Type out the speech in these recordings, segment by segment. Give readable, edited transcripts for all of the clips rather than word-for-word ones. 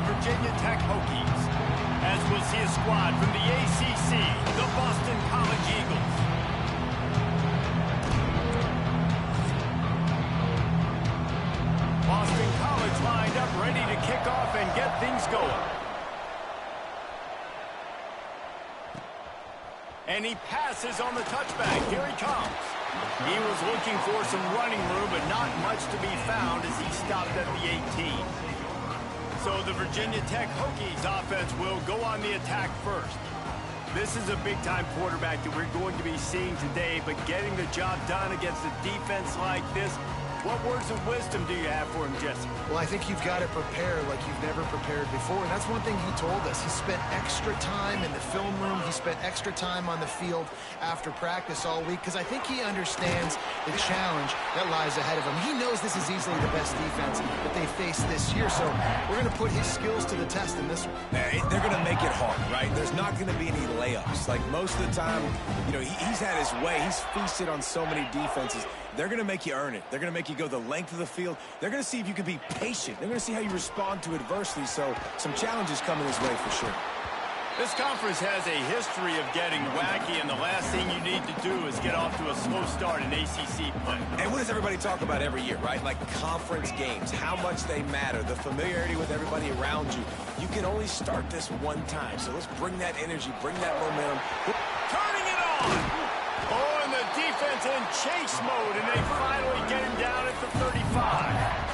Virginia Tech Hokies, as we'll see a squad from the ACC, the Boston College Eagles. Boston College lined up, ready to kick off and get things going. And he passes on the touchback. Here he comes. He was looking for some running room, but not much to be found as he stopped at the 18. So the Virginia Tech Hokies offense will go on the attack first. This is a big-time quarterback that we're going to be seeing today, but getting the job done against a defense like this, what words of wisdom do you have for him, Jesse? Well, I think you've got to prepare like you've never prepared before, and that's one thing he told us. He spent extra time in the film room. He spent extra time on the field after practice all week because I think he understands the challenge that lies ahead of him. He knows this is easily the best defense that they face this year, so we're going to put his skills to the test in this one. They're going to make it hard, right? There's not going to be any layups. Like most of the time, you know, he's had his way. He's feasted on so many defenses. They're going to make you earn it. They're going to make you go the length of the field. They're going to see if you can be patient. They're going to see how you respond to adversity. So some challenges coming his way for sure. This conference has a history of getting wacky, and the last thing you need to do is get off to a slow start in ACC play. And what does everybody talk about every year, right? Like conference games, how much they matter, the familiarity with everybody around you. You can only start this one time. So let's bring that energy, bring that momentum. Turning it on! Oh, and the defense in chase mode, and they finally get him down at the 35.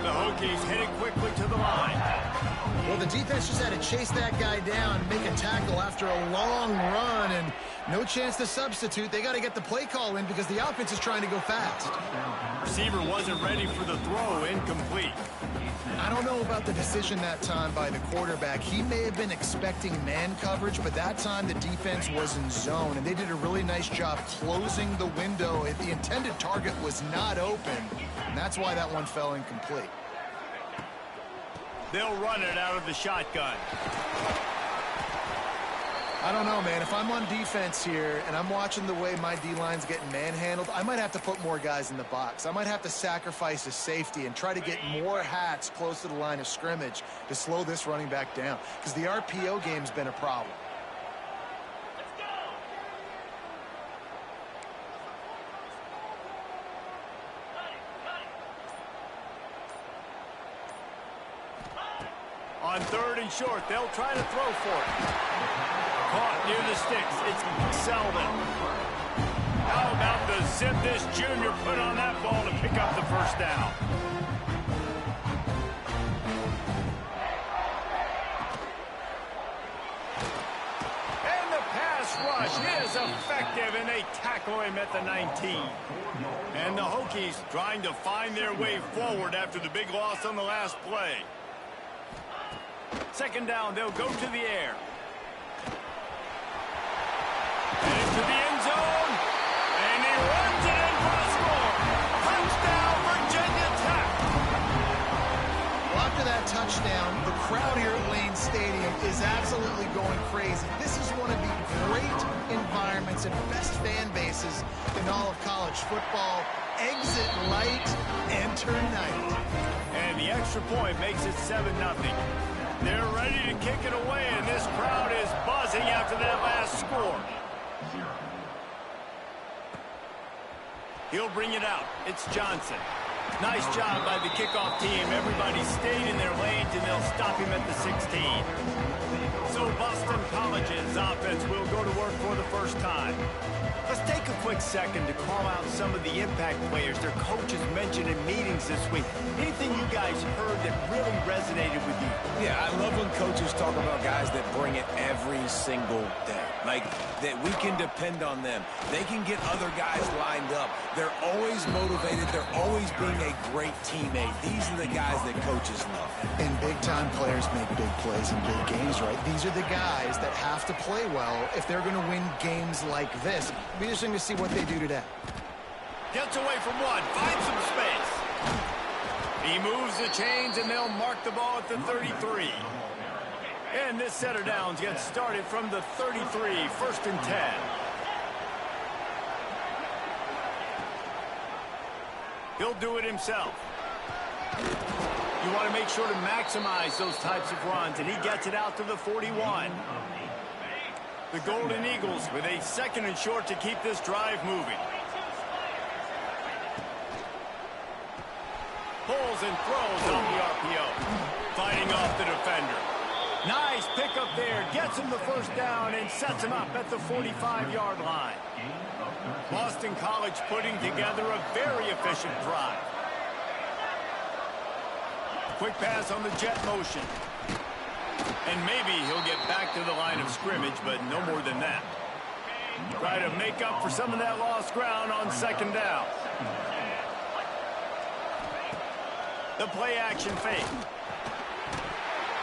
The Hokies headed quickly to the line. Well, the defense just had to chase that guy down and make a tackle after a long run, and no chance to substitute. They got to get the play call in because the offense is trying to go fast. Receiver wasn't ready for the throw, incomplete. I don't know about the decision that time by the quarterback. He may have been expecting man coverage, but that time the defense was in zone, and they did a really nice job closing the window. The intended target was not open, and that's why that one fell incomplete. They'll run it out of the shotgun. I don't know, man. If I'm on defense here and I'm watching the way my D-line's getting manhandled, I might have to put more guys in the box. I might have to sacrifice a safety and try to get more hats close to the line of scrimmage to slow this running back down because the RPO game's been a problem. On 3rd and short, they'll try to throw for it. Caught near the sticks. It's Selden. How about the zip this junior put on that ball to pick up the first down? And the pass rush is effective, and they tackle him at the 19. And the Hokies trying to find their way forward after the big loss on the last play. 2nd down, they'll go to the air. And into the end zone. And he runs it in for a score. Touchdown, Virginia Tech. Well, after that touchdown, the crowd here at Lane Stadium is absolutely going crazy. This is one of the great environments and best fan bases in all of college football. Exit light, enter night. And the extra point makes it 7-0. They're ready to kick it away, and this crowd is buzzing after that last score. He'll bring it out. It's Johnson. Nice job by the kickoff team. Everybody stayed in their lanes, and they'll stop him at the 16. So Boston College's offense will go to work for the first time. Let's take a quick second to call out some of the impact players their coaches mentioned in meetings this week. Anything you guys heard that really resonated with you? Yeah, I love when coaches talk about guys that bring it every single day. Like, that we can depend on them. They can get other guys lined up. They're always motivated. They're always being a great teammate. These are the guys that coaches love. And big-time players make big plays in big games, right? These are the guys that have to play well if they're going to win games like this. It'll be interesting to see what they do today. Gets away from one. Finds some space. He moves the chains, and they'll mark the ball at the 33. And this set of downs gets started from the 33, 1st and 10. He'll do it himself. You want to make sure to maximize those types of runs, and he gets it out to the 41. The Golden Eagles with a 2nd and short to keep this drive moving. Pulls and throws on the RPO. Fighting off the defender. Nice pickup there. Gets him the first down and sets him up at the 45-yard line. Boston College putting together a very efficient drive. Quick pass on the jet motion. And maybe he'll get back to the line of scrimmage, but no more than that. Try to make up for some of that lost ground on 2nd down. The play action fake.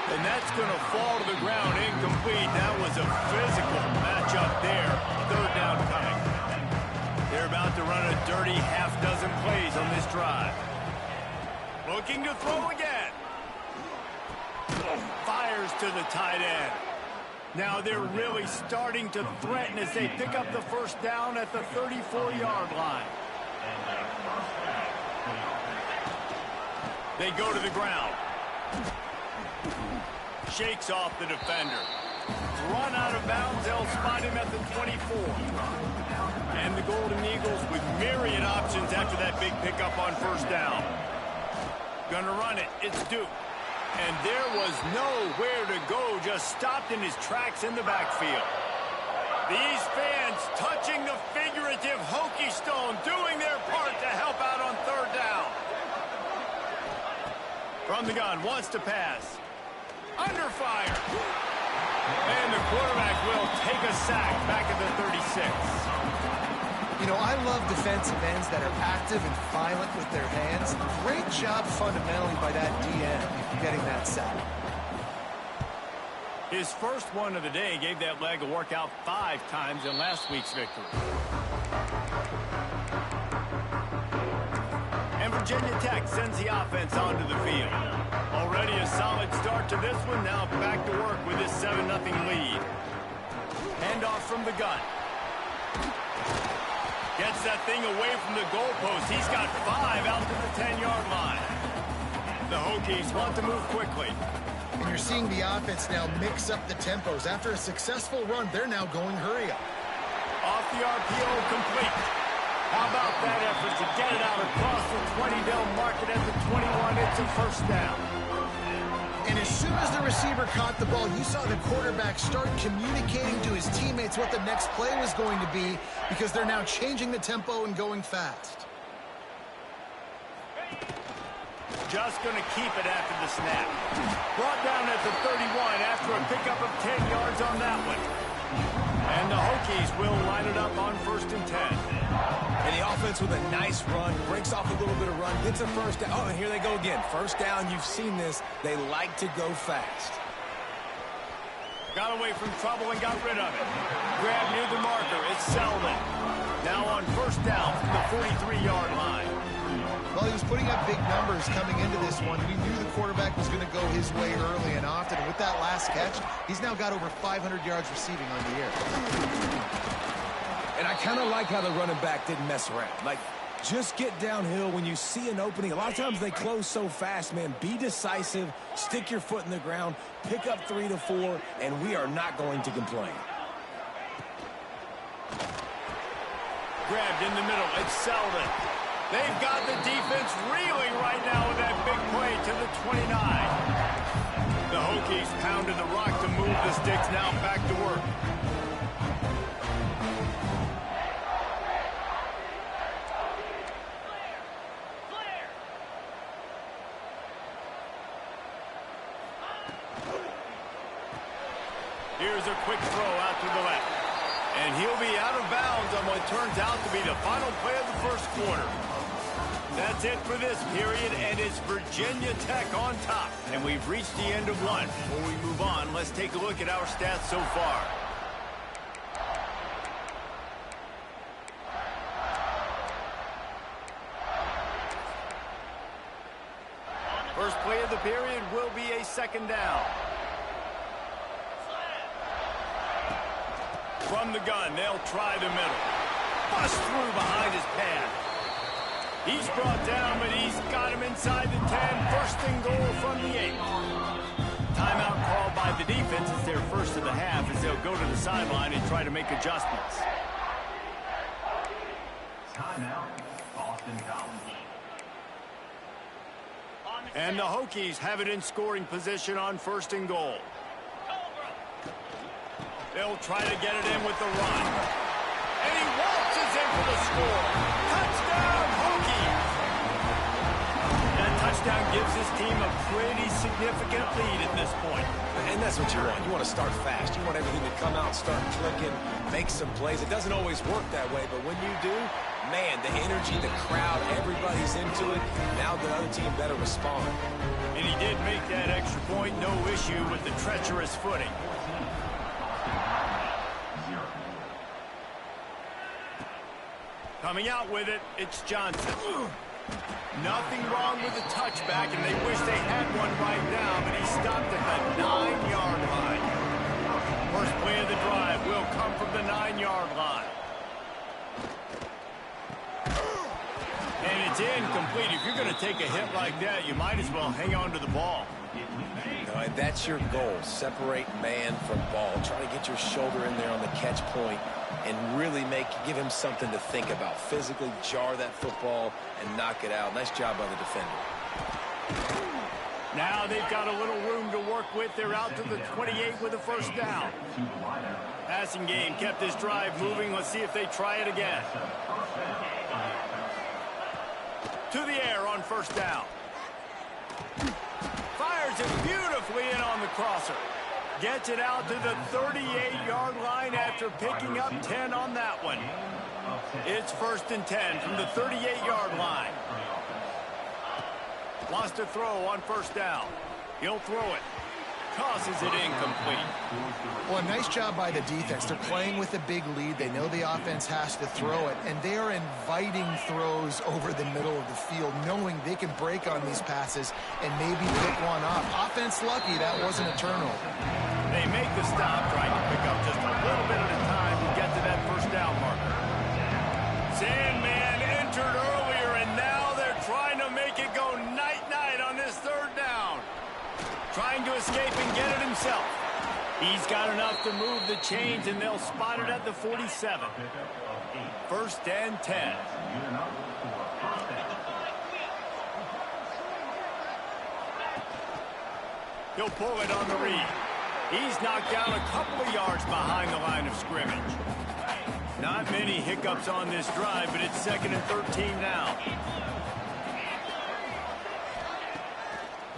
And that's going to fall to the ground incomplete. That was a physical matchup there. 3rd down coming. They're about to run a dirty half-dozen plays on this drive. Looking to throw again. Fires to the tight end. Now they're really starting to threaten as they pick up the first down at the 34-yard line. They go to the ground. Shakes off the defender. Run out of bounds. They'll spot him at the 24. And the Golden Eagles with myriad options after that big pickup on first down. Gonna run it. It's Duke. And there was nowhere to go. Just stopped in his tracks in the backfield. These fans touching the figurative Hokie Stone, doing their part to help out on 3rd down. From the gun, wants to pass. Under fire. And the quarterback will take a sack back at the 36. You know, I love defensive ends that are active and violent with their hands. Great job fundamentally by that DN getting that sack. His first one of the day gave that leg a workout 5 times in last week's victory. And Virginia Tech sends the offense onto the field. Already a solid start to this one. Now back to work with this 7-0 lead. Handoff from the gun. Gets that thing away from the goalpost. He's got 5 out to the 10-yard line. The Hokies want to move quickly. And you're seeing the offense now mix up the tempos. After a successful run, they're now going hurry up. Off the RPO, complete. How about that effort to get it out across the 20? They'll mark it at the 21. It's a first down. And as soon as the receiver caught the ball, you saw the quarterback start communicating to his teammates what the next play was going to be, because they're now changing the tempo and going fast. Just going to keep it after the snap. Brought down at the 31 after a pickup of 10 yards on that one. And the Hokies will line it up on 1st and 10. And the offense with a nice run, breaks off a little bit of run, gets a first down. Oh, and here they go again. First down, you've seen this. They like to go fast. Got away from trouble and got rid of it. Grab near the marker. It's Selden. Now on first down from the 43-yard line. Well, he was putting up big numbers coming into this one. We knew the quarterback was going to go his way early and often. And with that last catch, he's now got over 500 yards receiving on the year. And I kind of like how the running back didn't mess around. Like, just get downhill when you see an opening. A lot of times they close so fast, man. Be decisive, stick your foot in the ground, pick up 3 to 4, and we are not going to complain. Grabbed in the middle. It's Selden. They've got the defense reeling right now with that big play to the 29. The Hokies pounded the rock to move the sticks. Now back to work. Here's a quick throw out to the left. And he'll be out of bounds on what turns out to be the final play of the first quarter. That's it for this period, and it's Virginia Tech on top. And we've reached the end of one. Before we move on, let's take a look at our stats so far. First play of the period will be a 2nd down. From the gun, they'll try the middle. Bust through behind his pad. He's brought down, but he's got him inside the 10. First and goal from the 8. Timeout called by the defense. It's their first of the half as they'll go to the sideline and try to make adjustments. Timeout, Boston College. And the Hokies have it in scoring position on first and goal. They'll try to get it in with the run. And he waltzes in for the score. Touchdown, Hokies! That touchdown gives his team a pretty significant lead at this point. And that's what you want. You want to start fast. You want everything to come out, start clicking, make some plays. It doesn't always work that way, but when you do, man, the energy, the crowd, everybody's into it. Now the other team better respond. And he did make that extra point, no issue with the treacherous footing. Coming out with it, it's Johnson. Nothing wrong with the touchback, and they wish they had one right now, but he stopped at the 9-yard line. First play of the drive will come from the 9-yard line. And it's incomplete. If you're going to take a hit like that, you might as well hang on to the ball. No, that's your goal. Separate man from ball. Try to get your shoulder in there on the catch point and really give him something to think about. Physically jar that football and knock it out. Nice job by the defender. Now they've got a little room to work with. They're out to the 28 with a first down. Passing game kept this drive moving. Let's see if they try it again. To the air on first down. Fires it beautifully in on the crosser. Gets it out to the 38-yard line after picking up 10 on that one. It's first and 10 from the 38-yard line. Lost a throw on first down. He'll throw it. Tosses it incomplete. Well, nice job by the defense. They're playing with a big lead. They know the offense has to throw it, and they are inviting throws over the middle of the field, knowing they can break on these passes and maybe pick one up. Offense lucky that wasn't a turnover. They make the stop, trying to pick up just a little bit at a time to get to that first down marker. Sandman entered earlier, and now they're trying to make it go night-night on this third down. Trying to escape and get it himself. He's got enough to move the chains, and they'll spot it at the 47. First and 10. He'll pull it on the read. He's knocked down a couple of yards behind the line of scrimmage. Not many hiccups on this drive, but it's second and 13 now.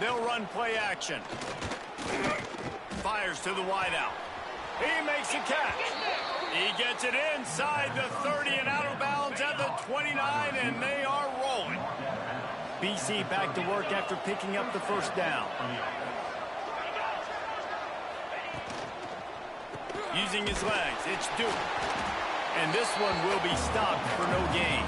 They'll run play action. Fires to the wideout. He makes a catch. He gets it inside the 30 and out of bounds at the 29, and they are rolling. BC back to work after picking up the first down. Using his legs, it's Duke. And this one will be stopped for no gain.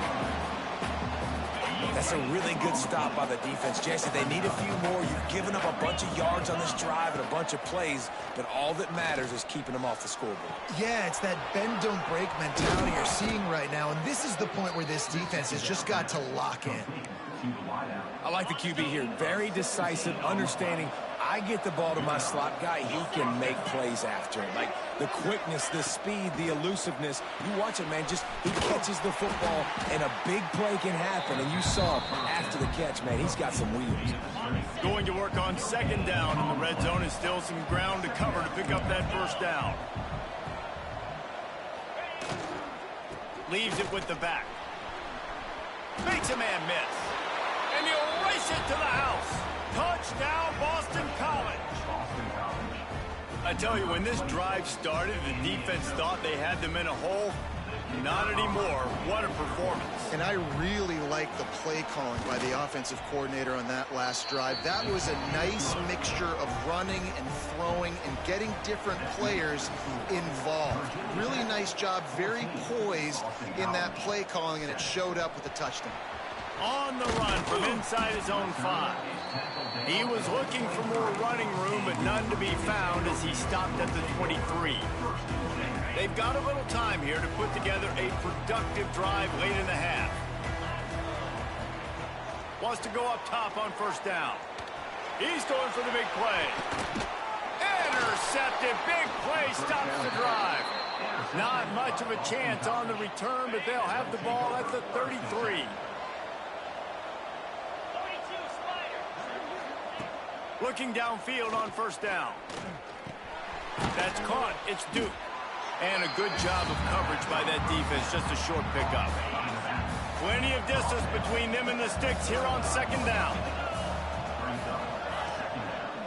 That's a really good stop by the defense. Jesse, they need a few more. You've given up a bunch of yards on this drive and a bunch of plays, but all that matters is keeping them off the scoreboard. Yeah, it's that bend, don't break mentality you're seeing right now, and this is the point where this defense has just got to lock in. I like the QB here. Very decisive, understanding I get the ball to my slot guy, he can make plays after it. Like the quickness, the speed, the elusiveness. You watch it, man, just he catches the football and a big play can happen. And you saw after the catch, man, he's got some wheels. Going to work on second down in the red zone, and still some ground to cover to pick up that first down. Leaves it with the back. Makes a man miss. And he'll race it to the house. Touchdown, Boston College. I tell you, when this drive started, the defense thought they had them in a hole. Not anymore. What a performance. And I really like the play calling by the offensive coordinator on that last drive. That was a nice mixture of running and throwing and getting different players involved. Really nice job, very poised in that play calling, and it showed up with a touchdown. On the run from inside his own 5. He was looking for more running room, but none to be found as he stopped at the 23. They've got a little time here to put together a productive drive late in the half. Wants to go up top on first down. He's going for the big play. Intercepted. Big play stops the drive. Not much of a chance on the return, but they'll have the ball at the 33. Looking downfield on first down. That's caught. It's Duke. And a good job of coverage by that defense. Just a short pickup. Plenty of distance between them and the sticks here on second down.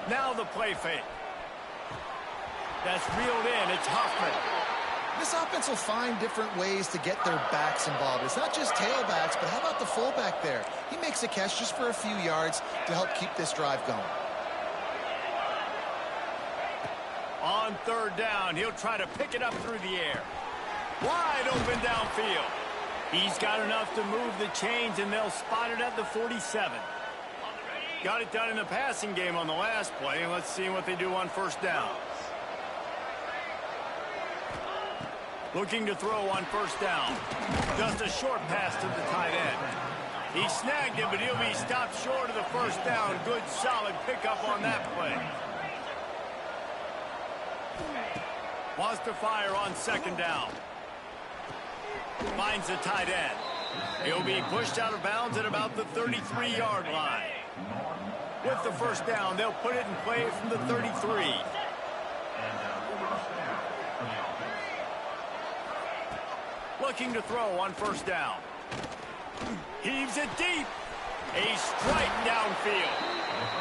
Now the play fake. That's reeled in. It's Huffman. This offense will find different ways to get their backs involved. It's not just tailbacks, but how about the fullback there? He makes a catch just for a few yards to help keep this drive going. On third down, he'll try to pick it up through the air. Wide open downfield. He's got enough to move the chains, and they'll spot it at the 47. Got it done in the passing game on the last play, and let's see what they do on first down. Looking to throw on first down. Just a short pass to the tight end. He snagged it, but he'll be stopped short of the first down. Good, solid pickup on that play. Wants to fire on second down. Finds the tight end. He'll be pushed out of bounds at about the 33-yard line. With the first down, they'll put it in play from the 33. Looking to throw on first down. Heaves it deep. A strike downfield.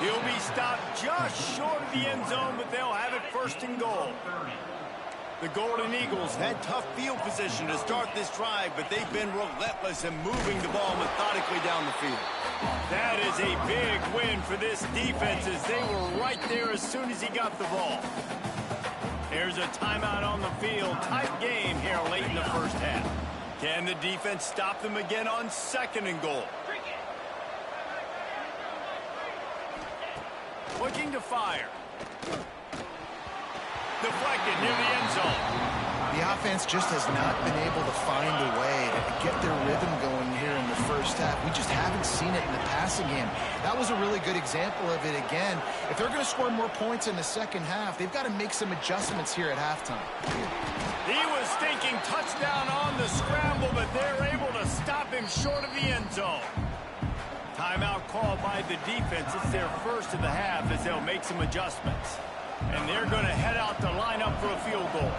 He'll be stopped just short of the end zone, but they'll have it first and goal. The Golden Eagles had tough field position to start this drive, but they've been relentless in moving the ball methodically down the field. That is a big win for this defense as they were right there as soon as he got the ball. There's a timeout on the field. Tight game here late in the first half. Can the defense stop them again on second and goal? Looking to fire. Deflected near the end zone. The offense just has not been able to find a way to get their rhythm going here in the first half. We just haven't seen it in the passing game. That was a really good example of it again. If they're going to score more points in the second half, they've got to make some adjustments here at halftime. He was thinking touchdown on the scramble, but they're able to stop him short of the end zone. Timeout called by the defense. It's their first of the half as they'll make some adjustments. And they're going to head out to line up for a field goal.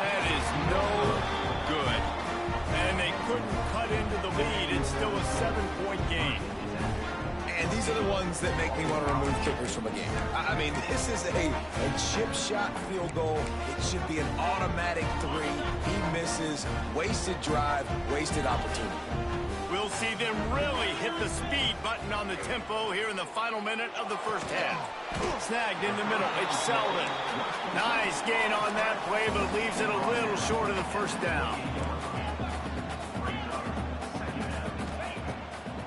That is no good. And they couldn't cut into the lead. It's still a 7-point game. And these are the ones that make me want to remove kickers from a game. I mean, this is a chip shot field goal. It should be an automatic 3. He misses. Wasted drive, wasted opportunity. We'll see them really hit the speed button on the tempo here in the final minute of the first half. Snagged in the middle. It's Selden. Nice gain on that play, but leaves it a little short of the first down.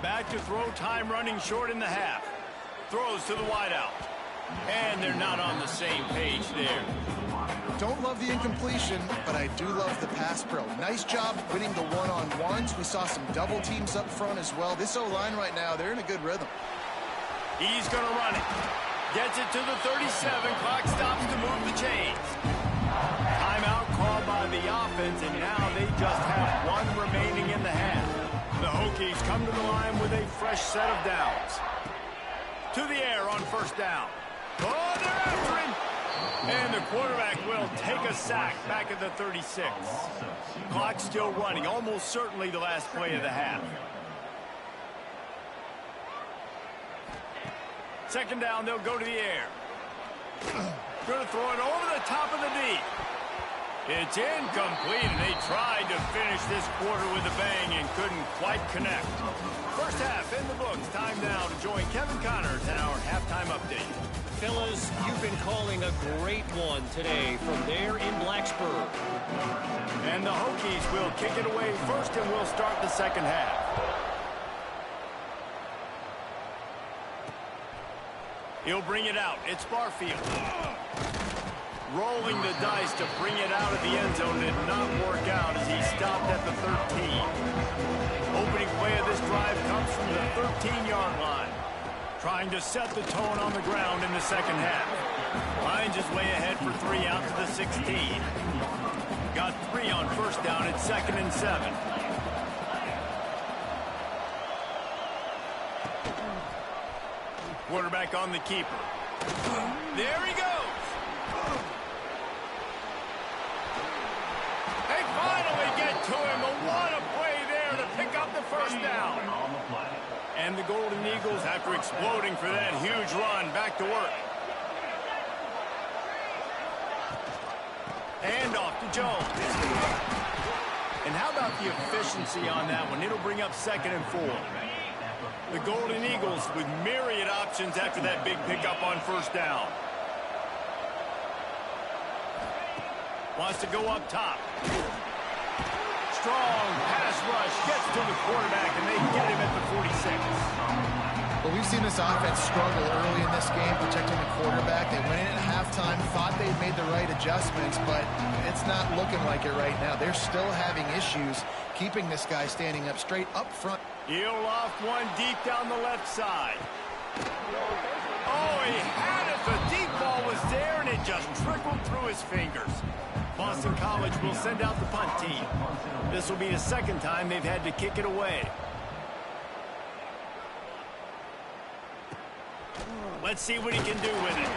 Back to throw time running short in the half. Throws to the wideout. And they're not on the same page there. Don't love the incompletion, but I do love the pass pro. Nice job winning the one-on-ones. We saw some double teams up front as well. This O-line right now, they're in a good rhythm. He's going to run it. Gets it to the 37. Clock stops to move the chains. Timeout called by the offense, and now they just have one remaining in the half. The Hokies come to the line with a fresh set of downs. To the air on first down. Oh, they're after him. And the quarterback will take a sack back at the 36. Clock still running, almost certainly the last play of the half. Second down, they'll go to the air. Going to throw it over the top of the D. It's incomplete, and they tried to finish this quarter with a bang and couldn't quite connect. First half in the books. Time now to join Kevin Connors in our halftime update. Fellas, you've been calling a great one today from there in Blacksburg. And the Hokies will kick it away first, and we'll start the second half. He'll bring it out. It's Barfield. Rolling the dice to bring it out of the end zone did not work out as he stopped at the 13. Opening play of this drive comes from the 13-yard line. Trying to set the tone on the ground in the second half. Finds his way ahead for 3 out to the 16. Got 3 on first down at 2nd and 7. Quarterback on the keeper. There he goes. They finally get to him. What a play there to pick up the first down. And the Golden Eagles, after exploding for that huge run, back to work. And off to Jones. And how about the efficiency on that one? It'll bring up 2nd and 4. The Golden Eagles with myriad options after that big pickup on first down. Wants to go up top. Strong pass rush gets to the quarterback, and they get him at the 46. Well, we've seen this offense struggle early in this game protecting the quarterback. They went in at halftime, thought they'd made the right adjustments, but it's not looking like it right now. They're still having issues keeping this guy standing up straight up front. He'll loft one deep down the left side. Oh, he had it. The deep ball was there, and it just trickled through his fingers. Boston College will send out the punt team. This will be the second time they've had to kick it away. Let's see what he can do with it.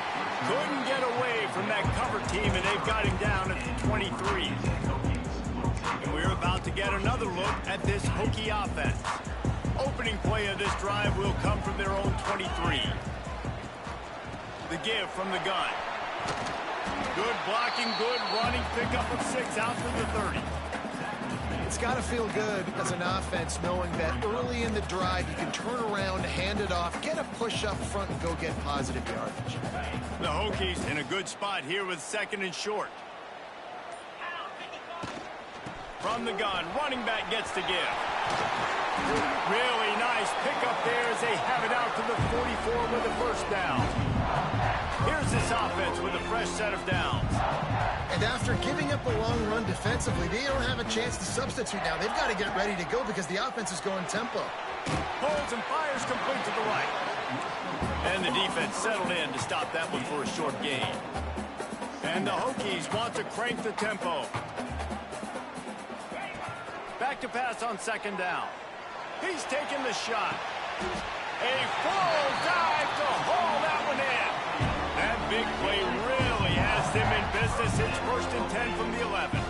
Couldn't get away from that cover team, and they've got him down at the 23. And we're about to get another look at this Hokie offense. Opening play of this drive will come from their own 23. The give from the gun. Good blocking, good running, pickup of 6 out to the 30. It's got to feel good as an offense knowing that early in the drive you can turn around, hand it off, get a push up front, and go get positive yardage. The Hokies in a good spot here with 2nd and short. From the gun, running back gets to give. Really nice pickup there as they have it out to the 44 with the first down. Here's this offense with a fresh set of downs. And after giving up a long run defensively, they don't have a chance to substitute now. They've got to get ready to go because the offense is going tempo. Holds and fires complete to the right. And the defense settled in to stop that one for a short gain. And the Hokies want to crank the tempo. Back to pass on 2nd down. He's taking the shot. A full dive to haul that one in. That big play really has them in business. It's 1st and 10 from the 11.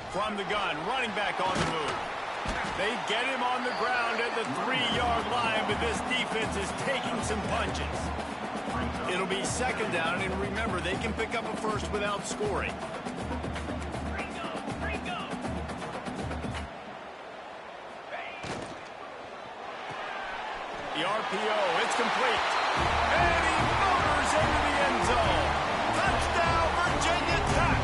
From the gun, running back on the move. They get him on the ground at the 3-yard line, but this defense is taking some punches. It'll be 2nd down, and remember, they can pick up a first without scoring. The RPO, it's complete. And he motors into the end zone. Touchdown, Virginia Tech.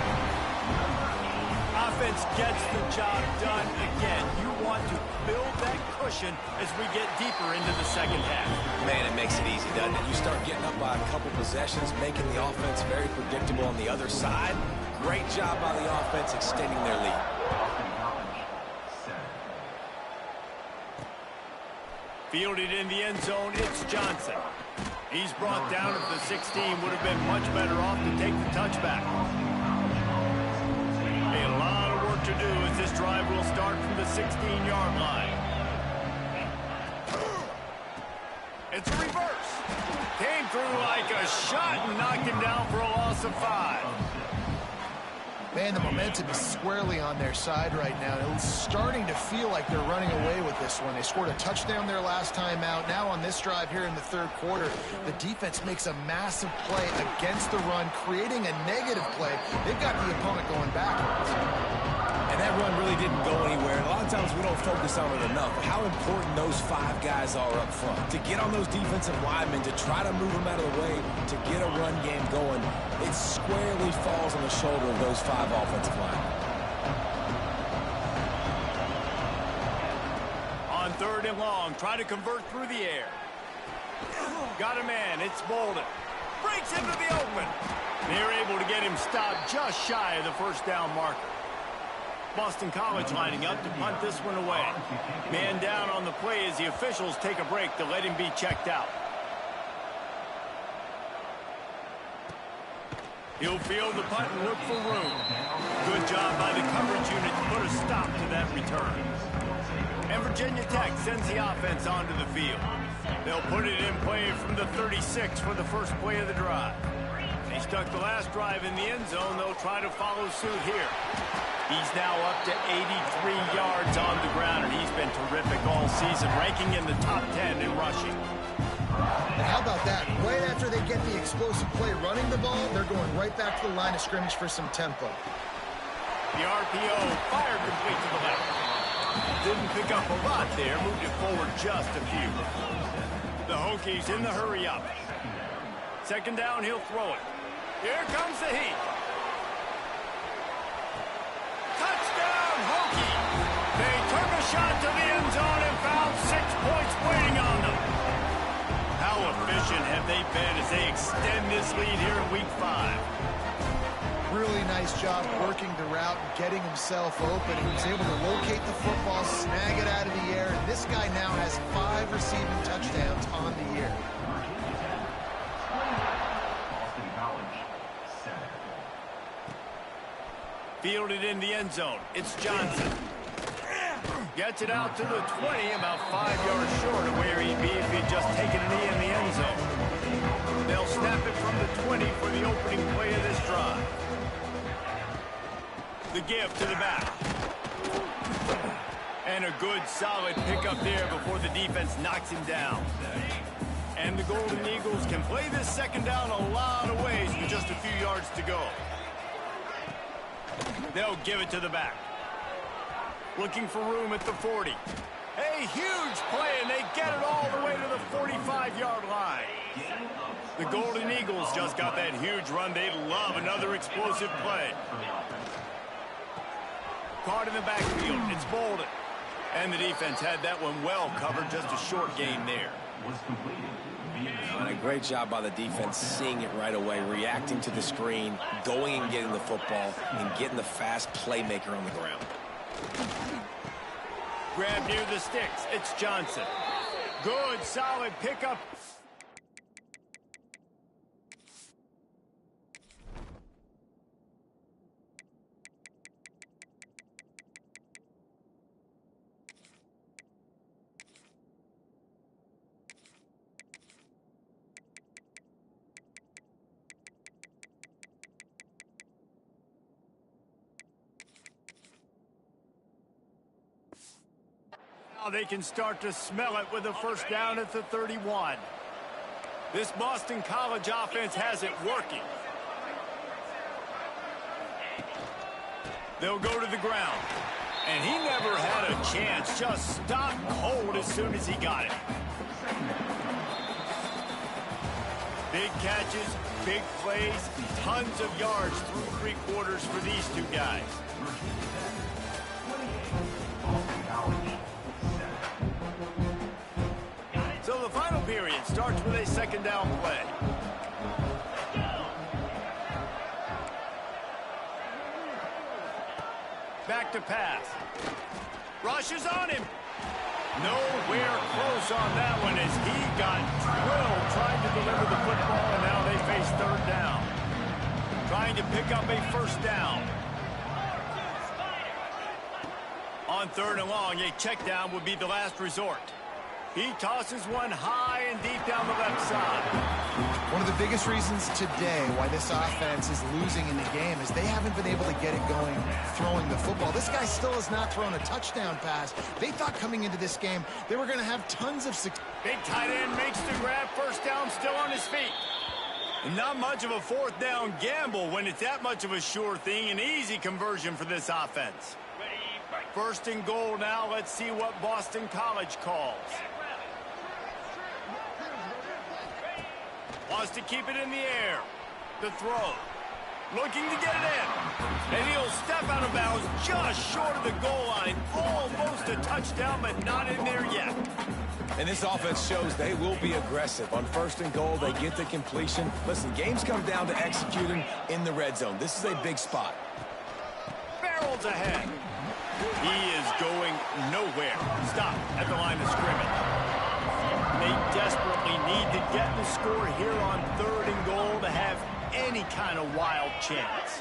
Offense gets the job done again. You want to build that cushion as we get deeper into the second half. Man, it makes it easy, doesn't it? You start getting up by a couple possessions, making the offense very predictable on the other side. Great job by the offense extending their lead. Fielded in the end zone, it's Johnson. He's brought down at the 16. Would have been much better off to take the touchback. A lot of work to do as this drive will start from the 16-yard line. It's a reverse. Came through like a shot and knocked him down for a loss of 5. Man, the momentum is squarely on their side right now. It's starting to feel like they're running away with this one. They scored a touchdown their last time out. Now on this drive here in the 3rd quarter, the defense makes a massive play against the run, creating a negative play. They've got the opponent going backwards. And that run really didn't go anywhere. And a lot of times we don't focus on it enough. How important those 5 guys are up front. To get on those defensive linemen, to try to move them out of the way, to get a run game going, it squarely falls on the shoulder of those 5 offensive linemen. On 3rd and long, try to convert through the air. Got a man. It's Bolden. Breaks into the open. They're able to get him stopped just shy of the first down marker. Boston College lining up to punt this one away. Man down on the play as the officials take a break to let him be checked out. He'll field the punt and look for room. Good job by the coverage unit to put a stop to that return. And Virginia Tech sends the offense onto the field. They'll put it in play from the 36 for the first play of the drive. They stuck the last drive in the end zone. They'll try to follow suit here. He's now up to 83 yards on the ground, and he's been terrific all season, ranking in the top 10 in rushing. And how about that? Right after they get the explosive play running the ball, they're going right back to the line of scrimmage for some tempo. The RPO fired complete to the left. Didn't pick up a lot there, moved it forward just a few. The Hokies in the hurry up. Second down, he'll throw it. Here comes the heat. Touchdown, Hokies! They took a shot to the end zone and found 6 points waiting on them. How efficient have they been as they extend this lead here in Week 5? Really nice job working the route and getting himself open. He was able to locate the football, snag it out of the air, and this guy now has 5 receiving touchdowns on the year. Boston College, 7. Fielded in the end zone. It's Johnson. Gets it out to the 20, about 5 yards short of where he'd be if he'd just taken a knee in the end zone. They'll snap it from the 20 for the opening play of this drive. The give to the back. And a good, solid pickup there before the defense knocks him down. And the Golden Eagles can play this second down a lot of ways with just a few yards to go. They'll give it to the back. Looking for room at the 40. A huge play, and they get it all the way to the 45-yard line. The Golden Eagles just got that huge run. They'd love another explosive play. Caught in the backfield. It's Bolden. And the defense had that one well covered. Just a short gain there. And a great job by the defense seeing it right away, reacting to the screen, going and getting the football, and getting the fast playmaker on the ground. Grab near the sticks. It's Johnson. Good, solid pickup. Now they can start to smell it with a first down at the 31. This Boston College offense has it working. They'll go to the ground. And he never had a chance. Just stopped cold as soon as he got it. Big catches, big plays, tons of yards through 3 quarters for these two guys. So the final period starts with a second down play. Back to pass. Rushes on him. Nowhere close on that one as he got drilled trying to deliver the football, and now they face third down. Trying to pick up a first down. On third and long, a check down would be the last resort. He tosses one high and deep down the left side. One of the biggest reasons today why this offense is losing in the game is they haven't been able to get it going throwing the football. This guy still has not thrown a touchdown pass. They thought coming into this game they were going to have tons of success. Big tight end makes the grab, first down, still on his feet. And not much of a fourth down gamble when it's that much of a sure thing, an easy conversion for this offense. First and goal now. Let's see what Boston College calls. Wants to keep it in the air. The throw. looking to get it in. And he'll step out of bounds just short of the goal line. Almost a touchdown, but not in there yet. And this offense shows they will be aggressive. On 1st and goal, they get the completion. Listen, games come down to executing in the red zone. This is a big spot. Barrels ahead. He is going nowhere. Stop at the line of scrimmage. They desperately need to get the score here on 3rd and goal to have any kind of wild chance.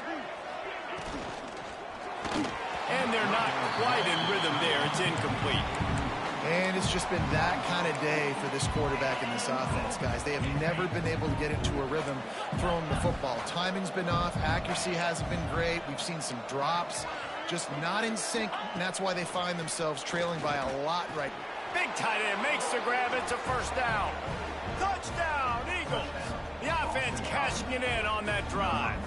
And they're not quite in rhythm there. It's incomplete. And it's just been that kind of day for this quarterback and this offense, guys. They have never been able to get into a rhythm throwing the football. Timing's been off. Accuracy hasn't been great. We've seen some drops. Just not in sync, and that's why they find themselves trailing by a lot right now. Big tight end makes the grab. It's a 1st down. Touchdown, Eagles. The offense cashing it in on that drive.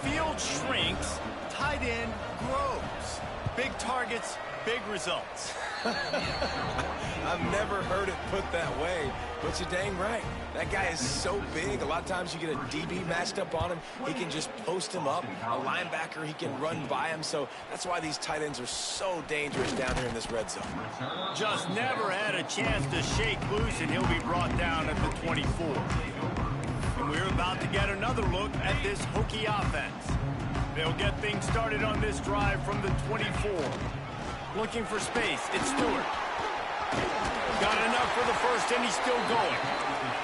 Field shrinks. Tight end grows. Big targets, big results. I've never heard it put that way, but you're dang right. That guy is so big. A lot of times you get a DB matched up on him. He can just post him up. A linebacker, he can run by him. So that's why these tight ends are so dangerous down here in this red zone. Just never had a chance to shake loose, and he'll be brought down at the 24. And we're about to get another look at this Hokie offense. They'll get things started on this drive from the 24. Looking for space. It's Stewart. Got enough for the 1st, and he's still going.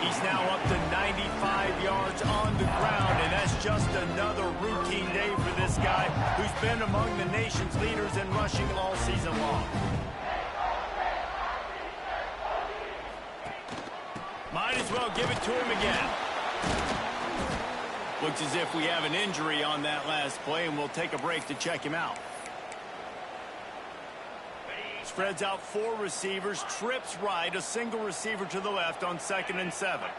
He's now up to 95 yards on the ground, and that's just another routine day for this guy who's been among the nation's leaders in rushing all season long. Might as well give it to him again. Looks as if we have an injury on that last play, and we'll take a break to check him out. Spreads out 4 receivers, trips right, a single receiver to the left on 2nd and 7.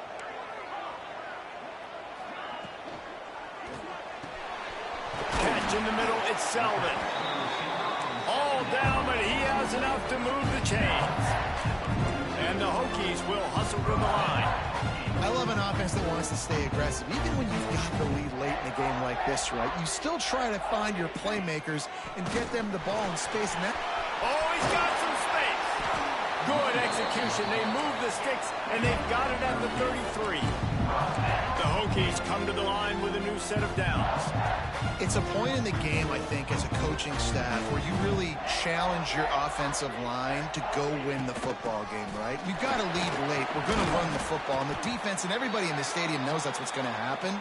Catch in the middle, it's Selvin. All down, but he has enough to move the chains. And the Hokies will hustle to the line. I love an offense that wants to stay aggressive. Even when you've got the lead late in a game like this, right, you still try to find your playmakers and get them the ball in space. And that oh, he's got some space. Good execution. They move the sticks, and they've got it at the 33. The Hokies come to the line with a new set of downs. It's a point in the game, I think, as a coaching staff where you really challenge your offensive line to go win the football game, right? We've got to lead late. We're going to run the football. And the defense and everybody in the stadium knows that's what's going to happen.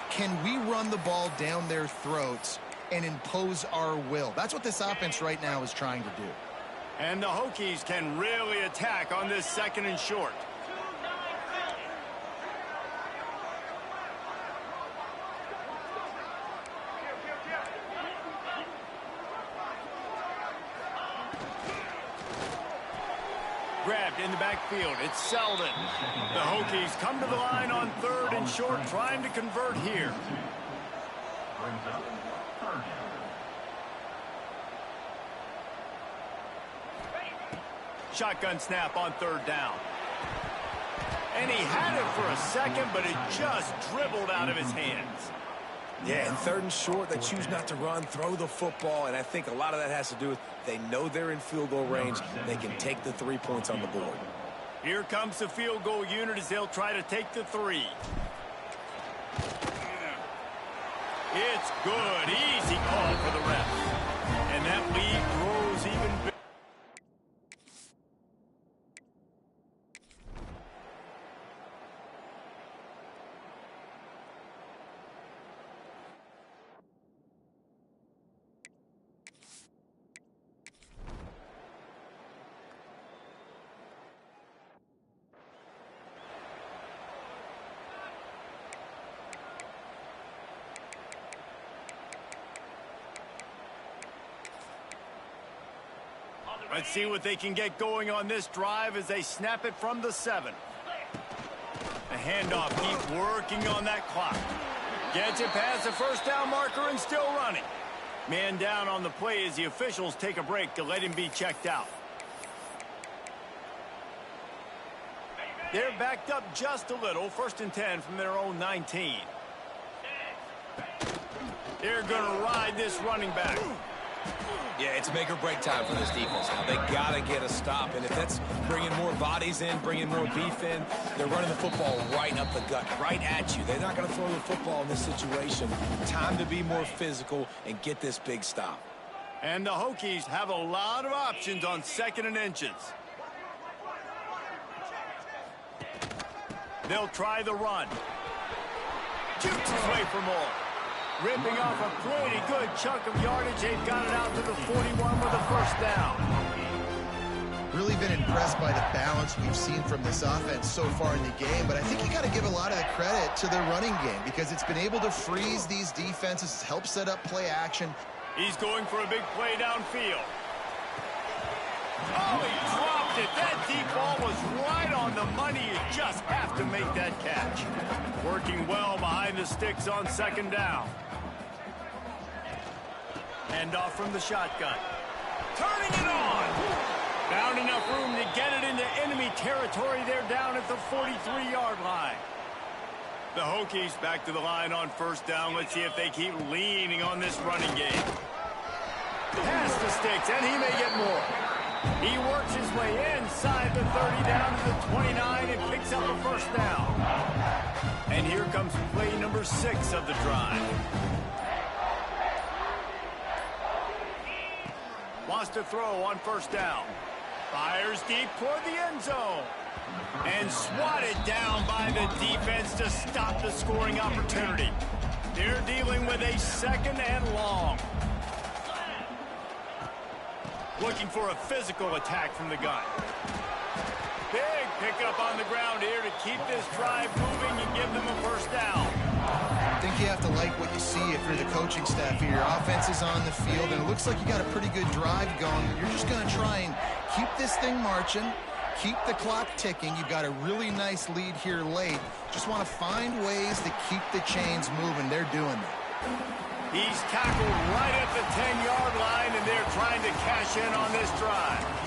Can we run the ball down their throats and impose our will? That's what this offense right now is trying to do. And the Hokies can really attack on this 2nd and short. Grabbed in the backfield. It's Selvin. The Hokies come to the line on 3rd and short, trying to convert here. Shotgun snap on 3rd down. And he had it for a second, but it just dribbled out of his hands. Yeah, and 3rd and short, they choose not to run, throw the football, and I think a lot of that has to do with they know they're in field goal range. They can take the 3 points on the board. Here comes the field goal unit as they'll try to take the 3. It's good. Easy call for the ref. And that lead grows even bigger. Let's see what they can get going on this drive as they snap it from the 7. The handoff, keep working on that clock. Gets it past the 1st down marker and still running. Man down on the play as the officials take a break to let him be checked out. They're backed up just a little. 1st and 10 from their own 19. They're going to ride this running back. Yeah, it's make or break time for this defense now. They got to get a stop, and if that's bringing more bodies in, bringing more beef in, they're running the football right up the gut, right at you. They're not going to throw the football in this situation. Time to be more physical and get this big stop. And the Hokies have a lot of options on 2nd and inches. They'll try the run. Shoots his way for more. Ripping off a pretty good chunk of yardage. They've got it out to the 41 with a first down. Really been impressed by the balance we've seen from this offense so far in the game, but I think you got to give a lot of the credit to the running game because it's been able to freeze these defenses, help set up play action. He's going for a big play downfield. Oh, he dropped it. That deep ball was right on the money. You just have to make that catch. Working well behind the sticks on 2nd down. Hand off from the shotgun. Turning it on. Found enough room to get it into enemy territory. They're down at the 43-yard line. The Hokies back to the line on 1st down. Let's see if they keep leaning on this running game. Past the sticks, and he may get more. He works his way inside the 30 down to the 29 and picks up a first down. And here comes play number 6 of the drive. Wants to throw on 1st down. Fires deep toward the end zone. And swatted down by the defense to stop the scoring opportunity. They're dealing with a 2nd and long. Looking for a physical attack from the gun. Big pickup on the ground here to keep this drive moving and give them a first down. I think you have to like what you see if you're the coaching staff here. Your offense is on the field, and it looks like you got a pretty good drive going. You're just going to try and keep this thing marching, keep the clock ticking. You've got a really nice lead here late. Just want to find ways to keep the chains moving. They're doing that. He's tackled right at the 10-yard line, and they're trying to cash in on this drive.